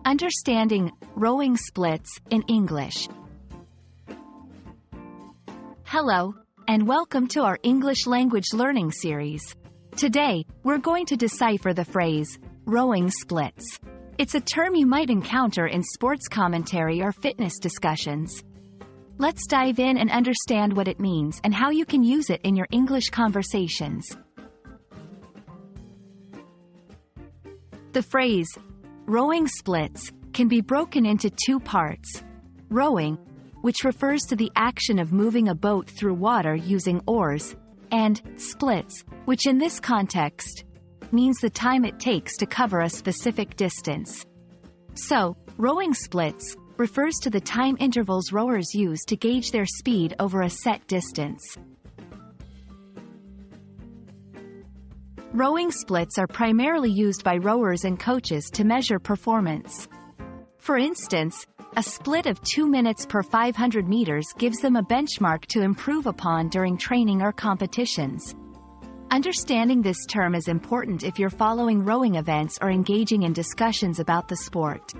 Understanding rowing splits in English. Hello, and welcome to our English language learning series. Today, we're going to decipher the phrase, rowing splits. It's a term you might encounter in sports commentary or fitness discussions. Let's dive in and understand what it means and how you can use it in your English conversations. The phrase, rowing splits, can be broken into two parts. Rowing, which refers to the action of moving a boat through water using oars, and splits, which in this context means the time it takes to cover a specific distance. So, rowing splits refers to the time intervals rowers use to gauge their speed over a set distance. Rowing splits are primarily used by rowers and coaches to measure performance. For instance, a split of 2 minutes per 500 meters gives them a benchmark to improve upon during training or competitions. Understanding this term is important if you're following rowing events or engaging in discussions about the sport.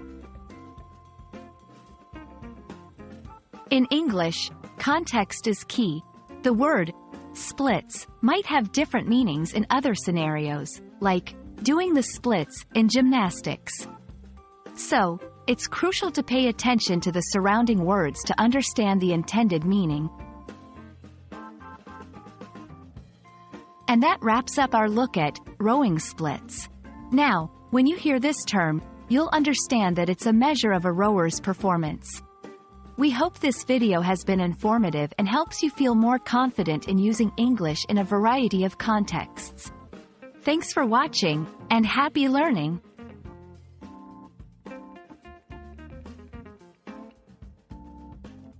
In English, context is key. The word splits might have different meanings in other scenarios, like doing the splits in gymnastics. So, it's crucial to pay attention to the surrounding words to understand the intended meaning. And that wraps up our look at rowing splits. Now, when you hear this term, you'll understand that it's a measure of a rower's performance. We hope this video has been informative and helps you feel more confident in using English in a variety of contexts. Thanks for watching, and happy learning!